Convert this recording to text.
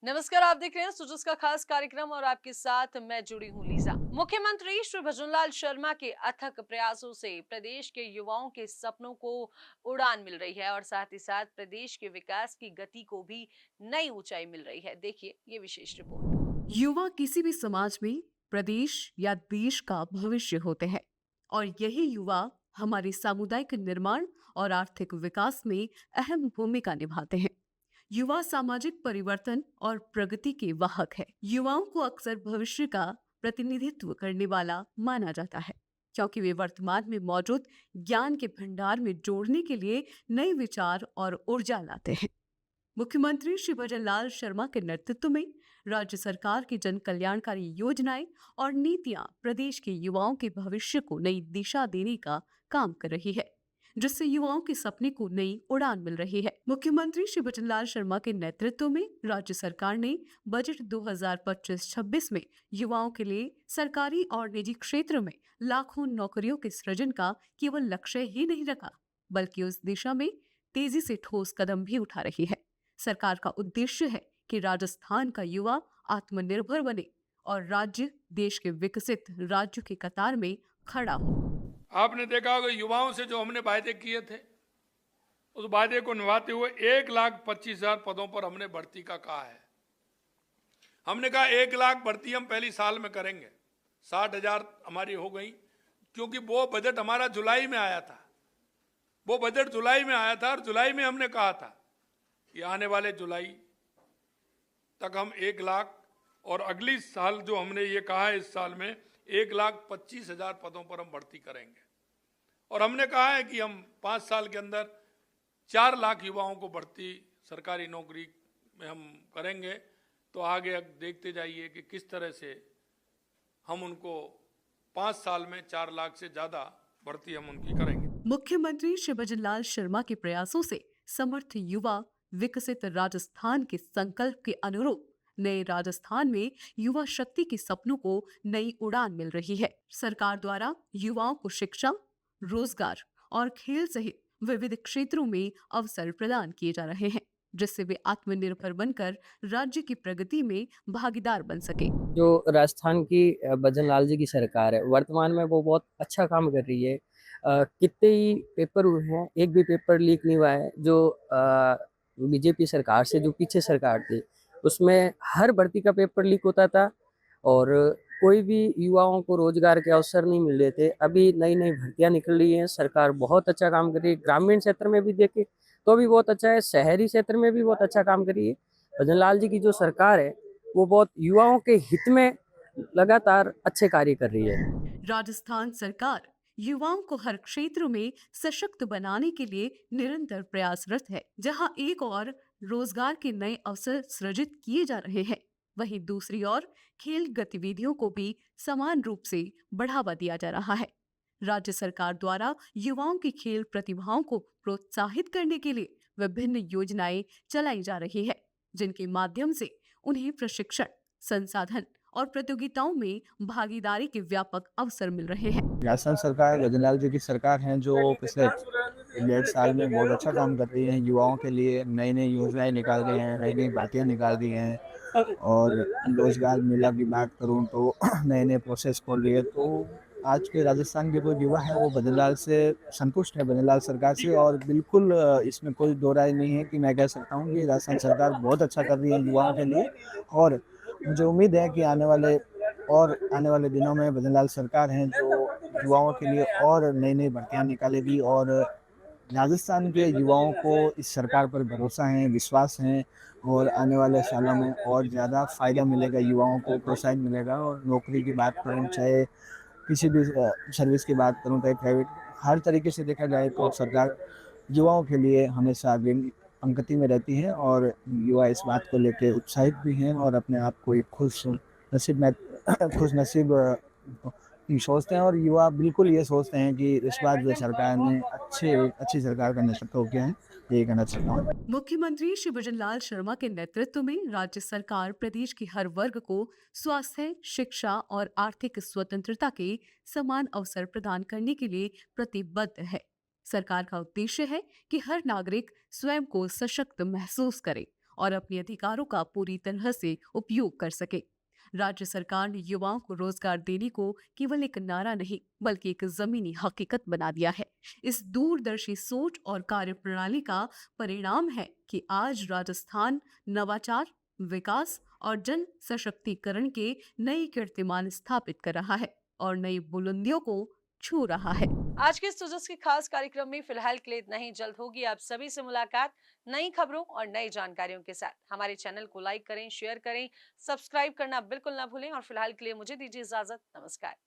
नमस्कार, आप देख रहे हैं सुजुस का खास कार्यक्रम और आपके साथ मैं जुड़ी हूं लीजा। मुख्यमंत्री श्री भजनलाल शर्मा के अथक प्रयासों से प्रदेश के युवाओं के सपनों को उड़ान मिल रही है और साथ ही साथ प्रदेश के विकास की गति को भी नई ऊंचाई मिल रही है। देखिए ये विशेष रिपोर्ट। युवा किसी भी समाज में प्रदेश या देश का भविष्य होते हैं और यही युवा हमारे सामुदायिक निर्माण और आर्थिक विकास में अहम भूमिका निभाते हैं। युवा सामाजिक परिवर्तन और प्रगति के वाहक है। युवाओं को अक्सर भविष्य का प्रतिनिधित्व करने वाला माना जाता है, क्योंकि वे वर्तमान में मौजूद ज्ञान के भंडार में जोड़ने के लिए नए विचार और ऊर्जा लाते हैं। मुख्यमंत्री श्री भजनलाल शर्मा के नेतृत्व में राज्य सरकार की जन कल्याणकारी योजनाएं और नीतियां प्रदेश के युवाओं के भविष्य को नई दिशा देने का काम कर रही है, जिससे युवाओं के सपने को नई उड़ान मिल रही है। मुख्यमंत्री श्री भजनलाल शर्मा के नेतृत्व में राज्य सरकार ने बजट 2025-26 में युवाओं के लिए सरकारी और निजी क्षेत्र में लाखों नौकरियों के सृजन का केवल लक्ष्य ही नहीं रखा, बल्कि उस दिशा में तेजी से ठोस कदम भी उठा रही है। सरकार का उद्देश्य है कि राजस्थान का युवा आत्मनिर्भर बने और राज्य देश के विकसित राज्यों की कतार में खड़ा हो। आपने देखा होगा युवाओं से जो हमने वायदे किए थे उस वायदे को निभाते हुए 1,25,000 पदों पर हमने भर्ती का कहा है। हमने कहा 1 लाख भर्ती हम पहली साल में करेंगे, 60,000 हमारी हो गई, क्योंकि वो बजट हमारा जुलाई में आया था। वो बजट जुलाई में आया था और जुलाई में हमने कहा था कि आने वाले जुलाई तक हम 1 लाख और अगली साल जो हमने ये कहा है इस साल में 1,25,000 पदों पर हम भर्ती करेंगे। और हमने कहा है कि हम 5 साल के अंदर 4 लाख युवाओं को भर्ती सरकारी नौकरी में हम करेंगे। तो आगे अब देखते जाइए कि किस तरह से हम उनको 5 साल में 4 लाख से ज़्यादा भर्ती हम उनकी करेंगे। मुख्यमंत्री श्री भजनलाल शर्मा के प्रयासों से समर्थ युवा विकसित राजस्थान के संकल्प के अनुरूप नए राजस्थान में युवा शक्ति के सपनों को नई उड़ान मिल रही है। सरकार द्वारा युवाओं को शिक्षा, रोजगार और खेल सहित विविध क्षेत्रों में अवसर प्रदान किए जा रहे हैं, जिससे वे आत्मनिर्भर बनकर राज्य की प्रगति में भागीदार बन सके। जो राजस्थान की भजनलाल जी की सरकार है वर्तमान में वो बहुत अच्छा काम कर रही है। कितने ही पेपर हुए हैं, एक भी पेपर लीक नहीं हुआ है। जो बीजेपी सरकार से जो पीछे सरकार थी उसमें हर भर्ती का पेपर लीक होता था और कोई भी युवाओं को रोजगार के अवसर नहीं मिल रहे थे। अभी नई नई भर्तियां निकल रही हैं, सरकार बहुत अच्छा काम कर रही है। ग्रामीण क्षेत्र में भी देखे तो भी बहुत अच्छा है, शहरी क्षेत्र में भी बहुत अच्छा काम कर रही है। भजनलाल जी की जो सरकार है वो बहुत युवाओं के हित में लगातार अच्छे कार्य कर रही है। राजस्थान सरकार युवाओं को हर क्षेत्र में सशक्त बनाने के लिए निरंतर प्रयासरत है। जहां एक और रोजगार के नए अवसर सृजित किए जा रहे हैं, वहीं दूसरी ओर खेल गतिविधियों को भी समान रूप से बढ़ावा दिया जा रहा है। राज्य सरकार द्वारा युवाओं की खेल प्रतिभाओं को प्रोत्साहित करने के लिए विभिन्न योजनाएं चलाई जा रही है, जिनके माध्यम से उन्हें प्रशिक्षण, संसाधन और प्रतियोगिताओं में भागीदारी के व्यापक अवसर मिल रहे हैं। राजस्थान सरकार भजनलाल जी की सरकार हैं जो पिछले 1.5 साल में बहुत अच्छा काम कर रही है। युवाओं के लिए नई नई योजनाएं निकाल रहे हैं, नई नई भर्तियाँ निकाल दी हैं और रोजगार मेला की बात करूं तो नए नए प्रोसेस खोल रही है। तो आज के राजस्थान के जो युवा है वो भजनलाल से संतुष्ट है, भजनलाल सरकार से। और बिल्कुल इसमें कोई दो राय नहीं है कि मैं कह सकता हूँ कि राजस्थान सरकार बहुत अच्छा कर रही है युवाओं के लिए। और मुझे उम्मीद है कि आने वाले दिनों में भजनलाल सरकार हैं जो युवाओं के लिए और नई नई भर्तियां निकालेगी। और राजस्थान के युवाओं को इस सरकार पर भरोसा है, विश्वास है और आने वाले सालों में और ज़्यादा फायदा मिलेगा, युवाओं को प्रोत्साहन मिलेगा। और नौकरी की बात करूँ, चाहे किसी भी सर्विस की बात करूँ, चाहे प्राइवेट, हर तरीके से देखा जाए तो सरकार युवाओं के लिए हमेशा आगे पंक्ति में रहती है। और युवा इस बात को लेकर उत्साहित भी हैं और अपने आप को एक खुश नसीब सोचते हैं। और युवा बिल्कुल ये सोचते हैं कि इस बार जो सरकार ने अच्छी सरकार का नेतृत्व किया है, यही कहना चाहता हूँ। मुख्यमंत्री श्री भजनलाल शर्मा के नेतृत्व में राज्य सरकार प्रदेश के हर वर्ग को स्वास्थ्य, शिक्षा और आर्थिक स्वतंत्रता के समान अवसर प्रदान करने के लिए प्रतिबद्ध है। सरकार का उद्देश्य है कि हर नागरिक स्वयं को सशक्त महसूस करे और अपने अधिकारों का पूरी तरह से उपयोग कर सके। राज्य सरकार ने युवाओं को रोजगार देने को केवल एक नारा नहीं बल्कि एक जमीनी हकीकत बना दिया है। इस दूरदर्शी सोच और कार्यप्रणाली का परिणाम है कि आज राजस्थान नवाचार, विकास और जन सशक्तिकरण के नए कीर्तिमान स्थापित कर रहा है और नई बुलंदियों को छू रहा है। आज के इस तुझस के खास कार्यक्रम में फिलहाल के लिए इतना ही। जल्द होगी आप सभी से मुलाकात नई खबरों और नई जानकारियों के साथ। हमारे चैनल को लाइक करें, शेयर करें, सब्सक्राइब करना बिल्कुल ना भूलें और फिलहाल के लिए मुझे दीजिए इजाजत। नमस्कार।